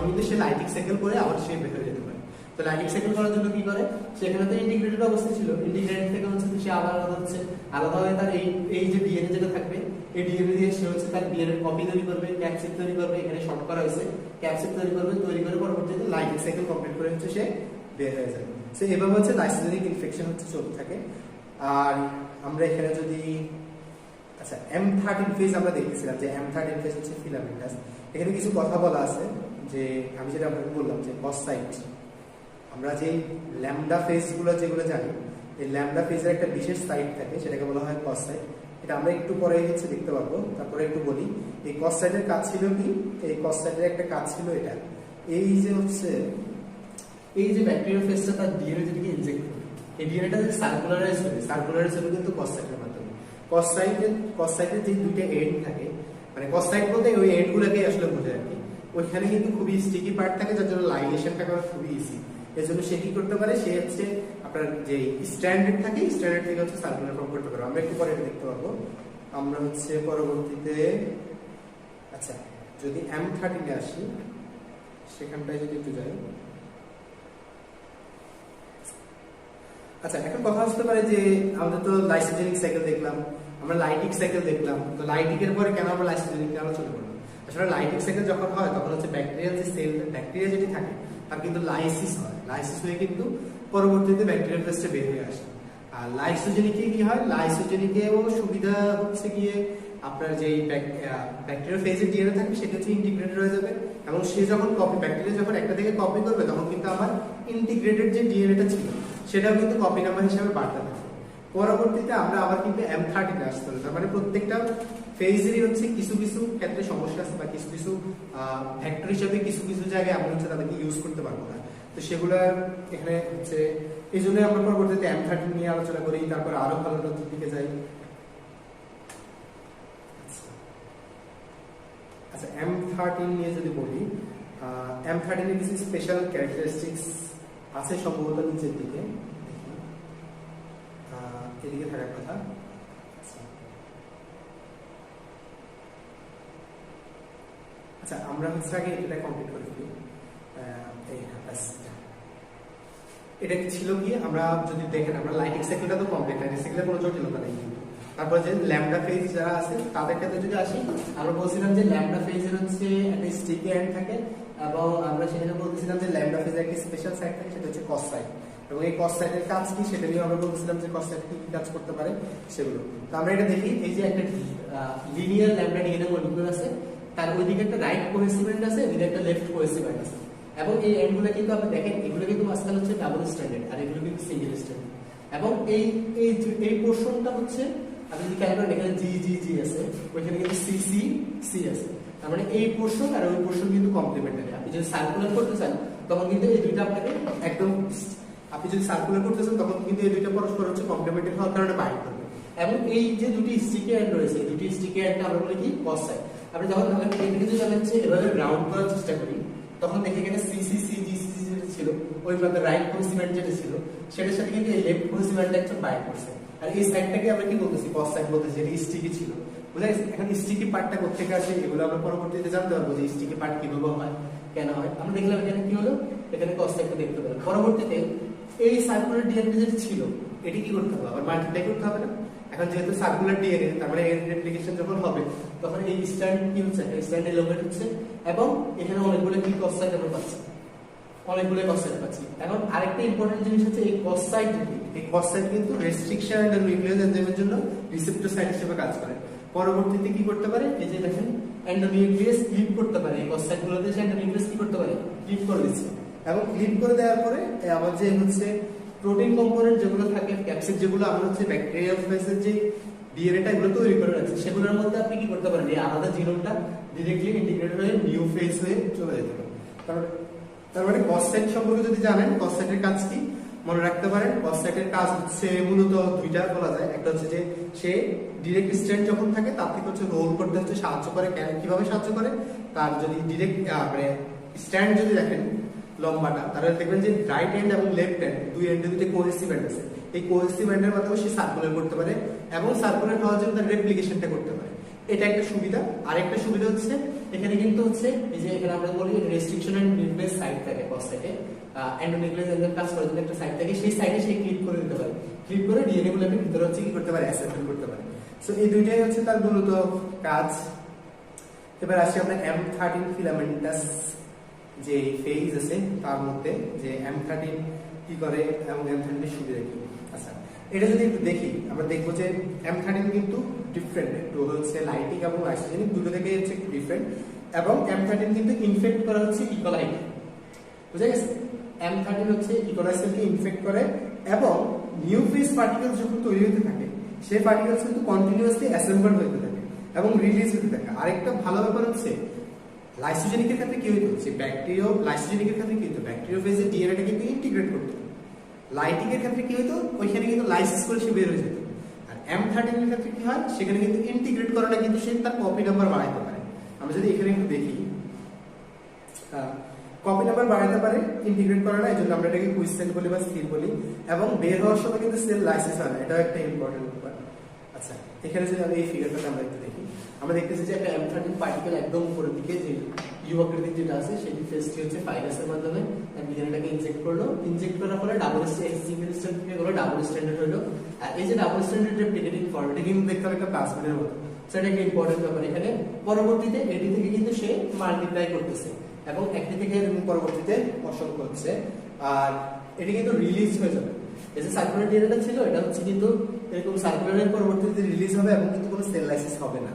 কিন্তু সে lighting cycle করে আবার সে বের হয়ে যেতে পারে। তো লাইটিং সাইকেল করার জন্য কি করে, সেখানে তো ইন্টিগ্রেটেড অবস্থা ছিল, ইন্টিগ্রেটেড থেকে হচ্ছে সে আলাদা হয়ে তার এই যে ডিএনএ যেটা থাকবে, এই ডিএনএ দিয়ে সে হচ্ছে তার ডিএনএ কপি তৈরি করবে, ক্যাপসিড তৈরি করবে, এখানে শর্ট করা হয়েছে, ক্যাপসিড তৈরি করে পরবর্তীতে লাইটিং সাইকেল কমপ্লিট করে হচ্ছে সে বের হয়ে যায়। সো এভাবে হচ্ছে লাইসোজেনিক ইনফেকশন হচ্ছে চলতে থাকে। আর আমরা এখানে যদি আচ্ছা M13 ফেজ আমরা দেখেছিলাম যে M13 ফেজ হচ্ছে ফিলামেন্টাস। এখানে কিছু কথা বলা আছে যে আমি যেটা আপনাকে বললাম যে কসাইট, আমরা যে ল্যামডা ফেজগুলো যেগুলো জানি, এই ল্যামডা ফেজের একটা বিশেষ সাইট থাকে, সেটাকে বলা হয় কসাইট। এটা আমরা একটু পরে হচ্ছে দেখতে পারবো। তারপরে একটু বলি এই কসাইটের কাজ ছিল কি, এই কসাইটের একটা কাজ ছিল এটা, এই যে হচ্ছে এই যে ব্যাকটেরিয়া ফেজটা তার ডিএনএ যেটাকে ইনজেক্ট করে, এই ডিএনএটা যে সার্কুলারাইজ হবে কিন্তু কসাইটের মাধ্যমে। কসাইটের যে দুইটা এন্ড থাকে, মানে কসাইট বলতে ওই এন্ডগুলোকে আসলে বোঝায় আর কি, ওইখানে কিন্তু খুবই স্টিকি পার্ট থাকে, যার জন্য লাইগেশনটা করা খুবই ইজি। এর জন্য সে কি করতে পারে, সে হচ্ছে আপনার যে স্ট্যান্ডার্ড থাকে, স্ট্যান্ডার্ড থেকে হচ্ছে সার্কুলার ফর্ম করতে পারে। আমরা একটু পরে দেখতে পাবো। আমরা হচ্ছে পরবর্তীতে আচ্ছা যদি M13 এ আসি, সেখানটায় যদি একটু যাই। আচ্ছা এখন কথা আসতে পারে যে আমাদের তো লাইসোজেনিক সাইকেল দেখলাম, আমরা লাইটিক সাইকেল দেখলাম, তো লাইটিকের পরে কেন আমরা লাইসোজেনিক নিয়ে আলোচনা করলাম? আসলে লাইটিক সাইকেল যখন হয় তখন হচ্ছে ব্যাকটেরিয়াল যে সেল, ব্যাকটেরিয়া যেটি থাকে তার কিন্তু লাইসিস হয়, লাইসিস হয়ে কিন্তু পরবর্তীতে ব্যাকটেরিয়াল ফেজটা বের হয়ে আসে। আর লাইসোজেনিকে কি হয়, লাইসোজেনিকেও সুবিধা হচ্ছে গিয়ে আপনার যে ব্যাকটেরিয়াল ফেজের ডিএনএ থাকে সেটা হচ্ছে ইন্টিগ্রেটেড হয়ে যাবে, এবং সে যখন ব্যাকটেরিয়া যখন একটা থেকে কপি করবে তখন কিন্তু আমার ইন্টিগ্রেটেড যে ডিএনএটা ছিল সেটাও কিন্তু কপি নাম্বার হিসেবে বাড়তে থাকে। পরবর্তীতে আমরা আবার কিন্তু M13 এ আসতে হবে। তার মানে প্রত্যেকটা ফেজেরই হচ্ছে কিছু কিছু ক্ষেত্রে সমস্যা আছে, বা কিছু কিছু ভেক্টর হিসেবে কিছু কিছু জায়গায় আমরা হচ্ছে তাদেরকে ইউজ করতে পারবো না। তো সেগুলো এখানে হচ্ছে এই জন্য আমরা পরবর্তীতে M13 নিয়ে আলোচনা করি, তারপর আরো ভালো নতুন দিকে যাই। আচ্ছা M13 নিয়ে যদি বলি, M13 এর কিছু স্পেশাল ক্যারেক্টারিস্টিক্স আছে সম্ভবত নিচের দিকে, এদিকে থাকার কথা। আচ্ছা আমরা হচ্ছে আগে এটা কমপ্লিট করে ফেলি। এটা কি ছিল কি, আমরা যদি দেখেন আমরা লাইটিং সাইকেলটা তো কমপ্লিট, লাইটিং সাইকেলের কোনো জটিলতা নেই। তারপর যে ল্যামডা ফেজ যারা আছে তাদের ক্ষেত্রে যদি আসি, আমরা বলছিলাম যে ল্যামডা ফেজের হচ্ছে একটা স্টিকি এন্ড থাকে, এবং আমরা সেখানে বলতেছিলাম যে ল্যামডা ফেজের একটা স্পেশাল সাইট থাকে, সেটা হচ্ছে কস সাইট। এবং এই কস সাইটের কাজ কি সেটা নিয়ে আমরা বলতেছিলাম যে কস সাইট কি কাজ করতে পারে সেগুলো। তো আমরা এটা দেখি, এই যে একটা লিনিয়ার ল্যামডা ডিএনএ মলিকিউল আছে, তার ওইদিকে একটা রাইট কোহেসিভেন্ট আছে, এদিকে একটা লেফট কোহেসিভেন্ট আছে, এবং এই এন্ডগুলো কিন্তু আপনি দেখেন এগুলো কিন্তু মাঝখানে হচ্ছে ডাবল স্ট্যান্ডার্ড, আর এগুলো কিন্তু সিঙ্গেল স্ট্যান্ডার্ড। এবং এই পোরশনটা হচ্ছে আপনি যদি খেয়াল করেন এখানে জি জি জি আছে, ওইখানে কিন্তু সি সি সি আছে। তার মানে এই পোরশন আর ওই পোরশন কিন্তু কমপ্লিমেন্টারি। আপনি যদি সার্কুলার করতে চান তখন কিন্তু এই দুইটা আপনাকে একদম, আপনি যদি সার্কুলার করতে চান তখন কিন্তু এই দুইটা পরস্পর হচ্ছে কমপ্লিমেন্টারি হওয়ার কারণে বাইন্ড করবে। এবং এই যে দুটি স্টিকি এন্ড রয়েছে, এই দুটি স্টিকি এন্ডটা আমরা বলি কি কস সাইড। আপনি যখন এদিকে যদি আমরা হচ্ছে এভাবে রাউন্ড করার চেষ্টা করি তখন দেখে এখানে C C C G C যেটা ছিল ওই প্রান্তে রাইট কোহেসিভেন্ট যেটা ছিল সেটার সাথে কিন্তু এই লেফট কোহেসিভেন্টটা একটু বাইন্ড করছে। আর এই সাইডটাকে আমরা কি বলতেছি, কস সাইড বলতেছি, যেটা স্টিকি ছিল। বুঝা গেছে? এখন স্টিকি পার্টটা কোথেকে আসে এগুলো আমরা পরবর্তীতে জানতে পারবো যে স্টিকি পার্ট কিভাবে হয়, কেন হয়। আমরা দেখলাম এখানে কি হলো, এখানে কস সাইডটা দেখতে পেলাম। পরবর্তীতে এই সার্কুলার ডিএনএ যেটা ছিল এটি কি করতে হবে, আবার মাল্টিপ্লাই করতে হবে না? এখন যেহেতু সার্কুলার ডিএনএ, তার মানে এর রেপ্লিকেশন যখন হবে তখন এই স্ট্র্যান্ড কি হচ্ছে, এই স্ট্র্যান্ড এলোমেট হচ্ছে, এবং এখানে অনেকগুলো কি কস সাইড আমরা পাচ্ছি, অনেকগুলো কস সাইড পাচ্ছি। এখন আরেকটা ইম্পর্টেন্ট জিনিস হচ্ছে এই কস সাইড, এই কস সাইড কিন্তু রেস্ট্রিকশন এন্ড নিউক্লিয়াস এনজাইমের জন্য রিসেপ্টর সাইট হিসেবে কাজ করে। পরবর্তীতে কি করতে পারে, এই যে দেখেন এন্ডোনিউক্লিয়াস ক্লিপ করতে পারে, এই কস সাইডগুলোতে সে এন্ডোনিউক্লিয়াস কি করতে পারে, ক্লিপ করে দিচ্ছে। এবং ক্লিপ করে দেওয়ার পরে আবার যে হচ্ছে প্রোটিন কম্পোনেন্ট যেগুলো থাকে, ক্যাপসিড যেগুলো আমরা হচ্ছে ব্যাকটেরিয়াল ফেজের যে ডিএনএটা এগুলো তৈরি করে রাখছে, সেগুলোর মধ্যে আপনি কি করতে পারেন, এই আলাদা জিনোমটা ডিরেক্টলি ইন্টিগ্রেটেড হয়ে নিউ ফেজ হয়ে চলে যেতে পারে। তার মানে কস সাইট সম্পর্কে যদি জানেন, কস সাইটের কাজ কি মনে রাখতে পারেন। কস সাইটের কাজ হচ্ছে মূলত দুইটা বলা যায়। একটা হচ্ছে যে সে ডিরেক্ট স্ট্যান্ড যখন থাকে তার থেকে হচ্ছে রোল করতে হচ্ছে সাহায্য করে। কিভাবে সাহায্য করে, তার যদি ডিরেক্ট মানে স্ট্যান্ড যদি দেখেন লম্বাটা, তাহলে দেখবেন যে রাইট এন্ড এবং লেফট এন্ড দুই এন্ডে দুটো কোহেসিভেন্ট আছে। এই কোহেসিভেন্টের মাধ্যমে সে সার্কুলার করতে পারে, এবং সার্কুলার হওয়ার জন্য তার রেপ্লিকেশনটা করতে পারে। এটা একটা সুবিধা। আরেকটা সুবিধা হচ্ছে এখানে কিন্তু হচ্ছে এই যে এখানে আমরা বলি রেস্ট্রিকশন এন্ড নিউক্লিয়াস সাইট থাকে কস সাইটে, এন্ডোনিউক্লিয়াস এনজাইম কাজ করার জন্য একটা সাইট থাকে, সেই সাইটে সে ক্লিক করে দিতে পারে, ক্লিক করে ডিএনএ গুলোকে ভিতরে হচ্ছে কি করতে পারে, অ্যাসেম্বল করতে পারে। সো এই দুইটাই হচ্ছে তার মূলত কাজ। এবার আসি আমরা M13 ফিলামেন্টাস যে ফেজ আছে তার মধ্যে যে M13 কি করে এবং M13 এর সুবিধা কি। আচ্ছা, এটা যদি একটু দেখি আমরা দেখবো যে M13 কিন্তু ডিফারেন্ট, একটু হচ্ছে লাইটিক এবং লাইসোজেনিক দুটো থেকে হচ্ছে একটু ডিফারেন্ট, এবং M13 কিন্তু ইনফেক্ট করা হচ্ছে ইকোলাই, বুঝা গেছে? M13 হচ্ছে ইকোলাই সেলকে ইনফেক্ট করে এবং নিউ ফেজ পার্টিকেলস যখন তৈরি হতে থাকে সেই পার্টিকেলস কিন্তু কন্টিনিউয়াসলি অ্যাসেম্বল হতে থাকে এবং রিলিজ হতে থাকে। আরেকটা ভালো ব্যাপার হচ্ছে লাইসোজেনিকের ক্ষেত্রে কি হতো, যে ব্যাকটেরিয়া লাইসোজেনিকের ক্ষেত্রে কি হতো, ব্যাকটেরিওফেজে ডিএনএটা কিন্তু ইন্টিগ্রেট করতো। লাইটিকের ক্ষেত্রে কি হতো, ওইখানে কিন্তু লাইসিস করে সে বের হয়ে যেত। আর M13 এর ক্ষেত্রে কি হয়, সেখানে কিন্তু ইন্টিগ্রেট করাটা কিন্তু সে তার কপি নাম্বার বাড়াইতে পারে। আমরা যদি এখানে একটু দেখি, কপি নাম্বার বাড়াইতে পারে ইন্টিগ্রেট করাটা, এই জন্য আমরা এটাকে কুইসেন্ট বলি বা স্থির বলি, এবং বের হওয়ার সময় কিন্তু সেল লাইসিস হয় না, এটাও একটা ইম্পর্টেন্ট ব্যাপার। আচ্ছা, এখানে যদি আমরা এই ফিগারটা আমরা একটু দেখি, আমরা দেখতেছি যে একটা M13 পার্টিকেল একদম উপরের দিকে যে ইউ আকৃতির যেটা আছে সেটি ফেজটি হচ্ছে ফাইরাসের মাধ্যমে ডিএনএটাকে ইনজেক্ট করলো, ইনজেক্ট করার পরে ডাবল সিঙ্গেল স্ট্র্যান্ড থেকে হলো ডাবল স্ট্র্যান্ডার্ড হলো। আর এই যে ডাবল স্ট্র্যান্ডার্ড রেপ্লিকেটিং ফর্ম, এটা কিন্তু দেখতে হবে একটা প্লাজমিডের মতো, সেটা একটা ইম্পর্টেন্ট ব্যাপার। এখানে পরবর্তীতে এটি থেকে কিন্তু সে মাল্টিপ্লাই করতেছে এবং একটি থেকে পরবর্তীতে অসংখ্য হচ্ছে, আর এটি কিন্তু রিলিজ হয়ে যাবে। এই যে সার্কুলার ডিএনএটা ছিল এটা হচ্ছে কিন্তু এরকম সার্কুলারের পরবর্তীতে রিলিজ হবে এবং কিন্তু কোনো সেল লাইসিস হবে না।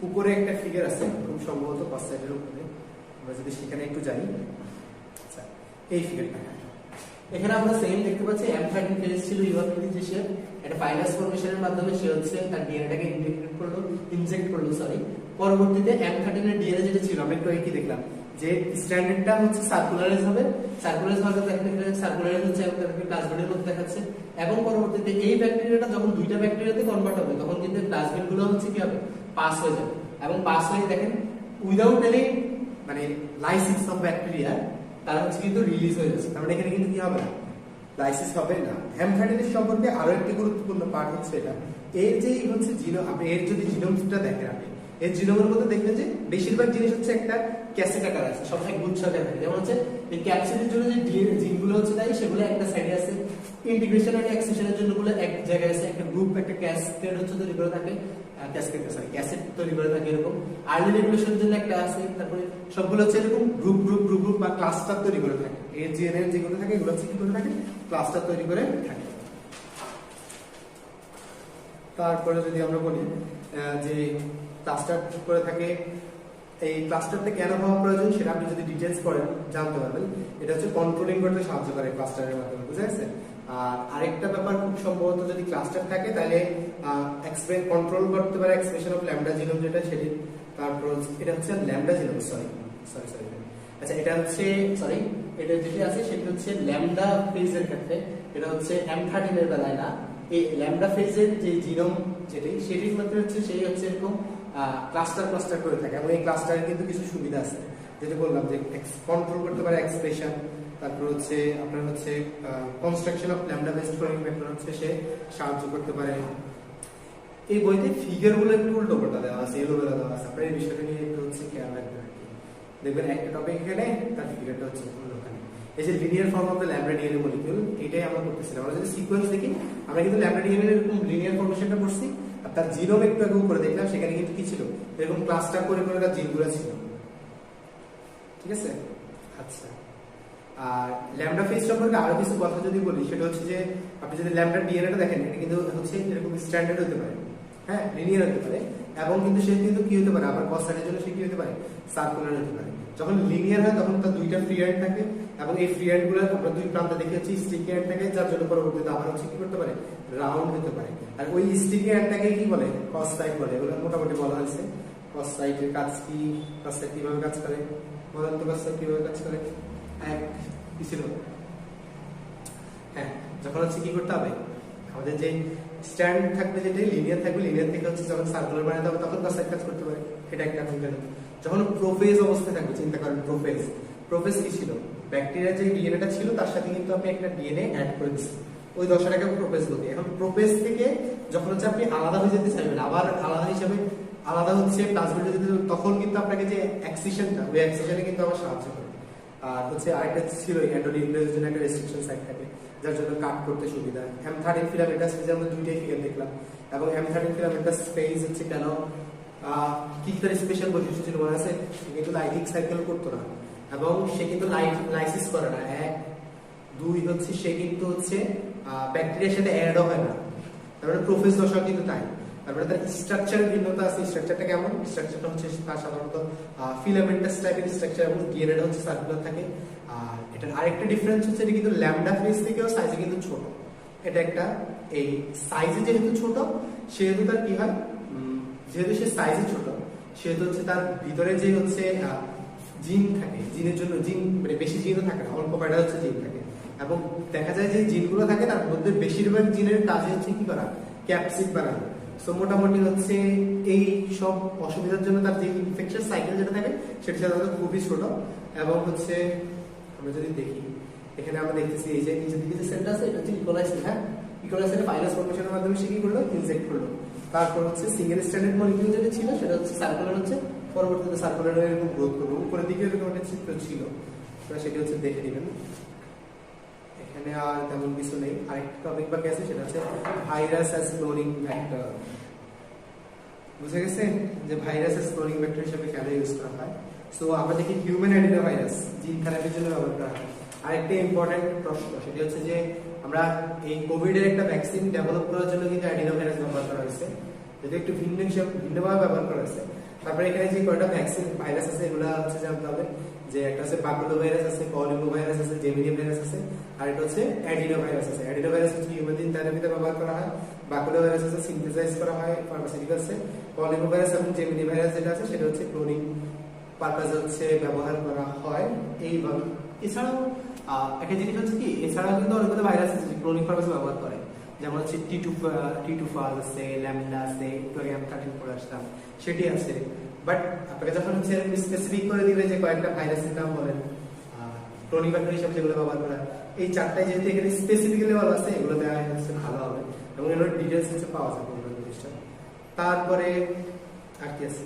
উপরে একটা ফিগার আছে খুব সম্ভবত পাঁচ সাইডের উপরে, আমরা যদি সেখানে একটু যাই। আচ্ছা, এই ফিগারটা এখানে আমরা সেম দেখতে পাচ্ছি M13 ফেজ ছিল ইউআকৃতির, যে সে একটা ফাইরাস ফর্মেশনের মাধ্যমে সে হচ্ছে তার ডিএনএটাকে ইনজেক্ট করলো সরি। পরবর্তীতে M13 এর ডিএনএ যেটা ছিল আমরা একটু কি দেখলাম যে স্ট্যান্ডার্ডটা হচ্ছে সার্কুলারাইজ হবে, সার্কুলারাইজ হওয়ার ক্ষেত্রে সার্কুলারাইজ হচ্ছে প্লাজমিডের মধ্যে দেখাচ্ছে, এবং পরবর্তীতে এই ব্যাকটেরিয়াটা যখন দুইটা ব্যাকটেরিয়াতে কনভার্ট হবে তখন কিন্তু প্লাজমিড গুলো হচ্ছে কি হবে, পাস হয়ে যাবে, এবং পাস হয়ে দেখেন উইদাউট এনি মানে লাইসিস অফ ব্যাকটেরিয়া তারা হচ্ছে কিন্তু রিলিজ হয়ে যাচ্ছে। তার মানে এখানে কিন্তু কি হবে না, লাইসিস হবে না। M13 এর সম্পর্কে আরো একটি গুরুত্বপূর্ণ পার্ট হচ্ছে এটা, এর যে হচ্ছে জিনোম, আপনি এর যদি জিনোমটা দেখেন আপনি এর জিনোমের মধ্যে দেখবেন যে বেশিরভাগ জিনিস হচ্ছে একটা ক্যাসেট আকার আছে, সবসময় গুচ্ছ আকার থাকে। যেমন হচ্ছে এই ক্যাপসিডের জন্য যে জিনগুলো হচ্ছে তাই সেগুলো একটা সাইডে আছে, ইন্টিগ্রেশন আর এক্সেশনের জন্য গুলো এক জায়গায় আছে, একটা গ্রুপ একটা ক্যাসকেড হচ্ছে তৈরি করে থাকে, ক্যাসেট তৈরি করে থাকে এরকম। আর্লি রেগুলেশনের জন্য একটা আছে, তারপরে সবগুলো হচ্ছে এরকম গ্রুপ গ্রুপ গ্রুপ গ্রুপ বা ক্লাস্টার তৈরি করে থাকে। এর জিএনএর যেগুলো থাকে এগুলো হচ্ছে কি করে থাকে, ক্লাস্টার তৈরি করে থাকে। তারপরে যদি আমরা বলি যে ক্লাস্টার করে থাকে, এই ক্লাস্টারটা কেন হওয়া প্রয়োজন সেটা আপনি যদি ডিটেইলস পড়েন জানতে পারবেন। এটা হচ্ছে কন্ট্রোলিং করতে সাহায্য করে ক্লাস্টারের মাধ্যমে, বুঝা গেছে? আর আরেকটা ব্যাপার খুব সম্ভবত যদি ক্লাস্টার থাকে তাহলে কন্ট্রোল করতে পারে এক্সপ্রেশন অফ ল্যামডা জিনোম যেটা সেটি। তারপর এটা হচ্ছে ল্যামডা জিনোম, সরি আচ্ছা এটা হচ্ছে সরি এটা যেটা আছে সেটা হচ্ছে ল্যামডা ফেজের ক্ষেত্রে, এটা হচ্ছে M13 এর বেলায় না, এই ল্যামডা ফেজের যে জিনোম সেটির মধ্যে হচ্ছে সেই হচ্ছে এরকম ক্লাস্টার করে থাকে, এবং এই ক্লাস্টারের কিন্তু কিছু সুবিধা আছে, যেটা বললাম যে কন্ট্রোল করতে পারে এক্সপ্রেশন, তারপর হচ্ছে আপনার হচ্ছে construction of lambda based foreign vector হচ্ছে সে সাহায্য করতে পারে। এই বইতে ফিগার গুলো একটু উল্টো পাল্টা দেওয়া আছে, এলোমেলো দেওয়া আছে, আপনার এই বিষয়টা নিয়ে একটু হচ্ছে খেয়াল রাখবেন। দেখবেন একটা টপিক এখানে তার ফিগারটা হচ্ছে ওখানে। এই যে linear form of the lambda DNA molecule, এটাই আমরা করতেছিলাম। আমরা যদি সিকোয়েন্স দেখি আমরা কিন্তু ল্যামডা ডিএনএ এর এরকম লিনিয়ার ফর্মেশনটা করছি, আর তার জিনোম একটু আগে উপরে দেখলাম সেখানে কিন্তু কি ছিল, এরকম ক্লাস্টার করে করে তার জিনগুলো ছিল, ঠিক আছে? আচ্ছা, আর ল্যামডা ফেজ সম্পর্কে আরো কিছু কথা যদি বলি সেটা হচ্ছে যে আপনি যদি ল্যামডা ডিএনএটা দেখেন এটা কিন্তু হচ্ছে এরকম স্ট্যান্ডার্ড হতে পারে, হ্যাঁ লিনিয়ার হতে পারে, এবং কিন্তু সে কিন্তু কি হতে পারে আবার কসাইডের জন্য সে কি হতে পারে, সার্কুলার হতে পারে। যখন লিনিয়ার হয় তখন তার দুইটা ফ্রি এন্ড থাকে, এবং এই ফ্রি এন্ড গুলো আমরা দুই প্রান্তে দেখে হচ্ছে স্টিকি এন্ড থাকে, যার জন্য পরবর্তীতে আবার হচ্ছে কি করতে পারে, রাউন্ড হতে পারে। আর ওই স্টিকি এন্ডটাকে কি বলে, কস সাইড বলে। এগুলো মোটামুটি বলা হয়েছে কস সাইডের কাজ কি, কস সাইড কিভাবে কাজ করে, বলেন তো কস সাইড কিভাবে কাজ করে। এক কি ছিল, হ্যাঁ যখন হচ্ছে কি করতে হবে, আমাদের যে স্ট্যান্ড থাকবে যেটা লিনিয়ার থাকবে, লিনিয়ার থেকে হচ্ছে যখন সার্কুলার বানাতে হবে তখন কস সাইড কাজ করতে পারে, এটা একটা কনসেপ্ট। যখন প্রোফেজ অবস্থায় থাকবে, চিন্তা করেন প্রোফেজ কি ছিল, ব্যাকটেরিয়ার যে ডিএনএটা ছিল তার সাথে কিন্তু আপনি একটা ডিএনএ অ্যাড করে দিচ্ছেন, ওই দশাটাকে প্রোফেজ বলি। এখন প্রোফেজ থেকে যখন হচ্ছে আপনি আলাদা হয়ে যেতে চাইবেন, আবার আলাদা হিসাবে আলাদা হচ্ছে প্লাজমিডে যদি তখন কিন্তু আপনাকে যে অ্যাক্সিশনটা ওই অ্যাক্সিশনে কিন্তু আমার সাহায্য করে। আর হচ্ছে আরেকটা ছিল অ্যান্ডোনিউক্লিয়াসের জন্য একটা রেস্ট্রিকশন সাইট থাকে যার জন্য কাট করতে সুবিধা। M13 ফিলামেন্টাস ফেজে আমরা দুইটাই ফিগার দেখলাম, এবং M13 ফিলামেন্টাস ফেজ হচ্ছে কেন কি তার স্পেশাল বৈশিষ্ট্য ছিল মনে আছে? কিন্তু লাইটিং সাইকেল করতো না, এবং সে কিন্তু লাইসিস করে না। এক দুই হচ্ছে সে কিন্তু হচ্ছে ব্যাকটেরিয়ার সাথে অ্যাডও হয় না। তারপরে প্রোফেজ দশা কিন্তু তাই। তারপরে তার স্ট্রাকচারের ভিন্নতা আছে। স্ট্রাকচারটা কেমন? স্ট্রাকচারটা হচ্ছে তার সাধারণত ফিলামেন্টাস টাইপের স্ট্রাকচার, এবং ডিএনএটা হচ্ছে সার্কুলার থাকে। আর এটার আরেকটা ডিফারেন্স হচ্ছে এটা কিন্তু ল্যামডা ফেজ থেকেও সাইজে কিন্তু ছোট। এটা একটা এই সাইজে যেহেতু ছোট সেহেতু তার কি হয়, যেহেতু সে সাইজে ছোট সেহেতু হচ্ছে তার ভিতরে যে হচ্ছে জিন থাকে, জিনের জন্য জিন মানে বেশি জিনও থাকে না, অল্প কয়টা হচ্ছে জিন থাকে। এবং দেখা যায় যে জিনগুলো থাকে তার মধ্যে বেশিরভাগ জিনের কাজ হচ্ছে কি করা, ক্যাপসিড বানানো। সো মোটামুটি হচ্ছে এই সব অসুবিধার জন্য তার যে ইনফেকশন সাইকেল যেটা থাকে সেটা সাধারণত খুবই ছোট। এবং হচ্ছে আমরা যদি দেখি এখানে আমরা দেখতেছি এই যে নিচের দিকে যে সেলটা আছে এটা হচ্ছে ইকোলাইসিস। হ্যাঁ, ইকোলাইসিসের ভাইরাস ফর্মেশনের মাধ্যমে সে কি করলো, ইনজেক্ট করলো। তারপর হচ্ছে সিঙ্গেল স্ট্যান্ডার্ড মলিকিউল যেটা ছিল সেটা হচ্ছে সার্কুলার, হচ্ছে পরবর্তীতে সার্কুলার এরকম গ্রোথ করবে। উপরের দিকে এরকম একটা চিত্র ছিল, সেটা হচ্ছে দেখে দিবেন। এখানে আর তেমন কিছু নেই। আরেকটা টপিক বাকি আছে, সেটা হচ্ছে ভাইরাস অ্যাজ ক্লোনিং ভেক্টর। বুঝে গেছে যে ভাইরাস অ্যাজ ক্লোনিং ভেক্টর হিসেবে কেন ইউজ করা হয়। সো আমরা দেখি হিউম্যান অ্যাডিনো ভাইরাস জিন থেরাপির জন্য ব্যবহার করা হয়। আরেকটা ইম্পর্টেন্ট প্রশ্ন সেটা হচ্ছে যে আমরা এই কোভিড এর একটা ভ্যাকসিন ডেভেলপ করার জন্য কিন্তু অ্যাডিনো ভাইরাস ব্যবহার করা হয়েছে, যদি একটু ভিন্নভাবে ব্যবহার করা হয়েছে। তারপরে এখানে যে কয়টা ভ্যাকসিন ভাইরাস আছে এগুলো হচ্ছে জানতে হবে, যে একটা হচ্ছে বাকুলো ভাইরাস আছে, পলিমো ভাইরাস আছে, জেমিনি ভাইরাস আছে, আর এটা হচ্ছে অ্যাডিনো ভাইরাস আছে। অ্যাডিনো ভাইরাস হচ্ছে হিউম্যান জিন থেরাপিতে ব্যবহার করা হয়, বাকুলো ভাইরাস হচ্ছে সিনথেসাইজ করা হয় ফার্মাসিউটিক্যালসে, পলিমো ভাইরাস এবং জেমিনি ভাইরাস যেটা আছে সেটা হচ্ছে ক্লোনিং পারপাসে হচ্ছে ব্যবহার করা হয় এইভাবে। এছাড়াও একটা জিনিস হচ্ছে কি, এছাড়াও কিন্তু অনেকগুলো ভাইরাস আছে ক্লোনিং পারপাসে ব্যবহার করে, যেমন হচ্ছে টি2ফাজ আছে, ল্যামডা আছে, একটু আগে M13 পড়ে আসলাম সেটি আছে। বাট আপনাকে যখন হচ্ছে স্পেসিফিক করে দিবে যে কয়েকটা ভাইরাসের নাম বলেন ক্লোনিং ভেক্টর হিসেবে যেগুলো ব্যবহার করা, এই চারটায় যেহেতু এখানে স্পেসিফিক্যালি বলা আছে এগুলো দেওয়া হচ্ছে ভালো হবে, এবং এগুলোর ডিটেলস হচ্ছে পাওয়া যাবে পুরো জিনিসটা। তারপরে আর কি আছে,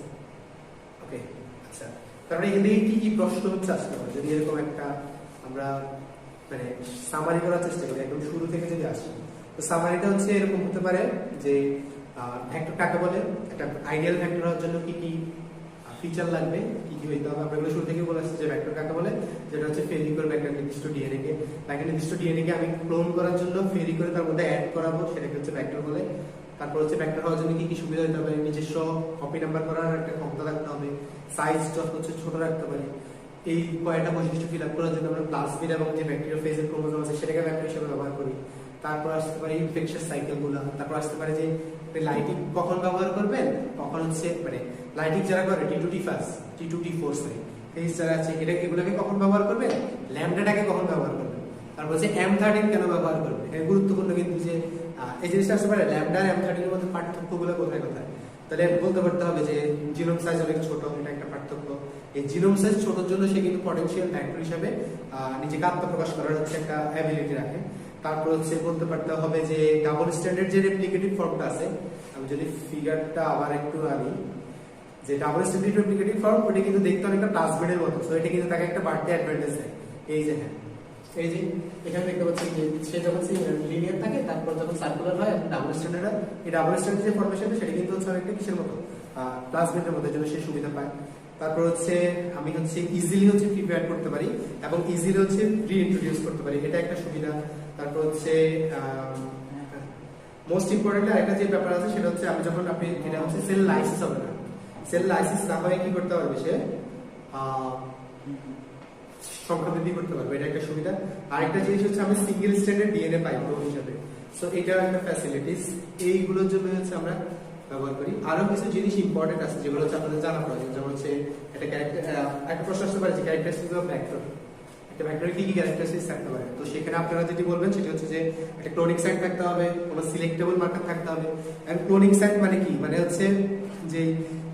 ওকে আচ্ছা, তারপরে এখান থেকে কি কি প্রশ্ন হচ্ছে আসতে পারে যদি এরকম একটা আমরা মানে সামারি করার চেষ্টা করি একদম শুরু থেকে যদি আসি। তো সামারিটা হচ্ছে এরকম হতে পারে যে ভেক্টর কাকে বলে, একটা আইডিয়াল ভেক্টর হওয়ার জন্য কি কি ফিচার লাগবে, কি কি হইতে হবে। আমরা এগুলো শুরু থেকে বলে আসছি যে ভেক্টর কাকে বলে, যেটা হচ্ছে ফেরি করবে একটা নির্দিষ্ট ডিএনএ কে, একটা নির্দিষ্ট ডিএনএ কে আমি ক্লোন করার জন্য ফেরি করে তার মধ্যে অ্যাড করাবো, সেটাকে হচ্ছে ভেক্টর বলে। তারপর হচ্ছে ভেক্টর হওয়ার জন্য কি কি সুবিধা হতে হবে, নিজস্ব কপি নাম্বার করার একটা ক্ষমতা রাখতে হবে, সাইজ যত হচ্ছে ছোট রাখতে পারি। এই কয়েকটা বৈশিষ্ট্য ফিল আপ করার জন্য আমরা প্লাজমিড এবং যে ব্যাকটেরিয়া ফেজের ক্রোমোজোম আছে সেটাকে ভেক্টর হিসেবে ব্যবহার করি। তারপর আসতে পারে ইনফেকশন সাইকেল গুলো, তারপর আসতে পারে যে লাইটিং কখন ব্যবহার করবেন, কখন হচ্ছে মানে লাইটিং যারা করে T2T4 ফেজ যারা আছে এটা এগুলোকে কখন ব্যবহার করবেন, ল্যামডাটাকে কখন ব্যবহার করবেন, তারপর হচ্ছে M13 কেন ব্যবহার করবেন। এটা গুরুত্বপূর্ণ কিন্তু যে এই জিনিসটা আসতে পারে ল্যামডা আর M13 এর মধ্যে পার্থক্যগুলো কোথায় কোথায়, তাহলে বলতে পারতে হবে যে জিনোম সাইজ অনেক ছোট, এটা একটা পার্থক্য। এই জিনোম সাইজ ছোটর জন্য সে কিন্তু পটেনশিয়াল ফ্যাক্টর হিসেবে নিজেকে আত্মপ্রকাশ করার হচ্ছে একটা অ্যাবিলিটি রাখে। তারপর হচ্ছে বলতে পারতে হবে যে ডাবল স্ট্যান্ডার্ড যে রেপ্লিকেটিভ ফর্মটা আছে, আমি যদি ফিগারটা আবার একটু আনি, যে ডাবল স্ট্যান্ডার্ড রেপ্লিকেটিভ ফর্ম ওটা কিন্তু দেখতে অনেকটা প্লাজমিডের মতো, সো এটা কিন্তু তাকে একটা বাড়তি অ্যাডভান্টেজ দেয়। এই যে হ্যাঁ, এই যে এখানে দেখতে পাচ্ছি যে সে যখন লিনিয়ার থাকে তারপর যখন সার্কুলার হয় ডাবল স্ট্যান্ডার্ড হয়, এই ডাবল স্ট্যান্ডার্ড যে ফর্মেশন সেটা কিন্তু হচ্ছে অনেকটা কিসের মতো, প্লাজমিডের মতো, জন্য সে সুবিধা পায়। তারপর হচ্ছে আমি হচ্ছে ইজিলি হচ্ছে প্রিপেয়ার করতে পারি এবং ইজিলি হচ্ছে রিইন্ট্রোডিউস করতে পারি, এটা একটা সুবিধা। তারপর হচ্ছে মোস্ট ইম্পর্টেন্ট আরেকটা যে ব্যাপার আছে সেটা হচ্ছে আমি যখন আপনি এটা হচ্ছে সেল লাইসিস হবে না, সেল লাইসিস না হয়ে কি করতে পারবে সে সংখ্যা বৃদ্ধি করতে পারবে, এটা একটা সুবিধা। আরেকটা জিনিস হচ্ছে আমি সিঙ্গেল স্ট্যান্ডার্ড ডিএনএ পাই ক্লোন হিসেবে, সো এটা একটা ফ্যাসিলিটিস, এইগুলোর জন্য হচ্ছে আমরা ব্যবহার করি। আরো কিছু জিনিস ইম্পর্টেন্ট আছে যেগুলো হচ্ছে আপনাদের জানা প্রয়োজন, যেমন হচ্ছে এটা একটা প্রশ্ন আসতে পারে যে ক্যারেক্টারিস্টিক্স অফ ভেক্টর, একটা ভেক্টরে কি কি ক্যারেক্টারিস্টিক্স থাকতে পারে। তো সেখানে আপনারা যেটি বলবেন সেটা হচ্ছে যে একটা ক্লোনিক সাইট থাকতে হবে, কোনো সিলেক্টেবল মার্কার থাকতে হবে। এন্ড ক্লোনিক সাইট মানে কি, মানে হচ্ছে যে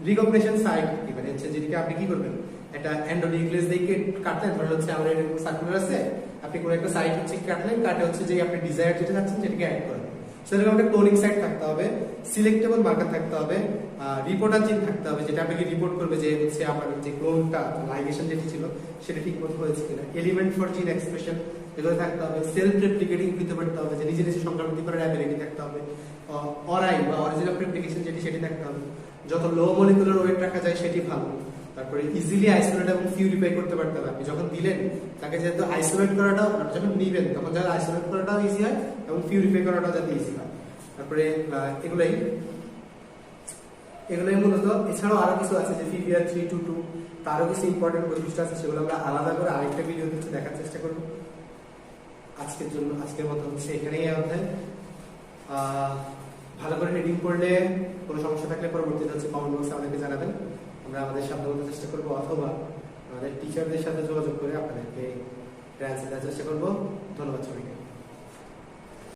রিকগনিশন সাইট, মানে হচ্ছে যেটাকে আপনি কি করবেন, একটা এন্ডোনিউক্লিয়াস দিয়ে কাটলেন, ধরে হচ্ছে আমরা এরকম সার্কুলার আছে, আপনি কোনো একটা সাইট হচ্ছে কাটলেন, কাটে হচ্ছে যে আপনি ডিজায়ার যেটা চাচ্ছেন সেটাকে অ্যাড করেন, সেরকম একটা ক্লোনিং সাইট থাকতে হবে, সিলেক্টেবল মার্কার থাকতে হবে, রিপোর্টার জিন থাকতে হবে যেটা আপনাকে রিপোর্ট করবে যে হচ্ছে আমার যে ক্লোনটা লাইগেশন যেটি ছিল সেটা ঠিকমতো হয়েছে কিনা, এলিমেন্ট ফর জিন এক্সপ্রেশন এগুলো থাকতে হবে, সেলফ রেপ্লিকেটিং হতে পারতে হবে যে নিজে নিজে সংক্রামতি করার অ্যাবিলিটি থাকতে হবে, অরাই বা অরিজিনাল রেপ্লিকেশন যেটি সেটি থাকতে হবে, যত লো মলিকুলার ওয়েট রাখা যায় সেটি ভালো, তারপরে ইজিলি আইসোলেট এবং পিউরিফাই করতে পারতে হবে। আপনি যখন দিলেন তাকে যেহেতু আইসোলেট করাটাও, যখন নিবেন তখন যাতে আইসোলেট করাটাও ইজি হয় এবং পিউরিফাই করাটাও যাতে ইজি হয়। তারপরে এগুলোই মূলত। এছাড়াও আরো কিছু আছে যে PBR 322 তারও কিছু ইম্পর্টেন্ট বৈশিষ্ট্য আছে, সেগুলো আমরা আলাদা করে আরেকটা ভিডিও হচ্ছে দেখার চেষ্টা করব। আজকের মতো হচ্ছে এখানেই অধ্যায়। ভালো করে রিডিং করলে কোনো সমস্যা থাকলে পরবর্তীতে হচ্ছে কমেন্ট বক্সে আমাদেরকে জানাবেন, আমরা আমাদের সাধ্য মতো চেষ্টা করবো, অথবা আমাদের টিচারদের সাথে যোগাযোগ করে আপনাদেরকে অ্যান্সার দেওয়ার চেষ্টা করবো। ধন্যবাদ সবাইকে।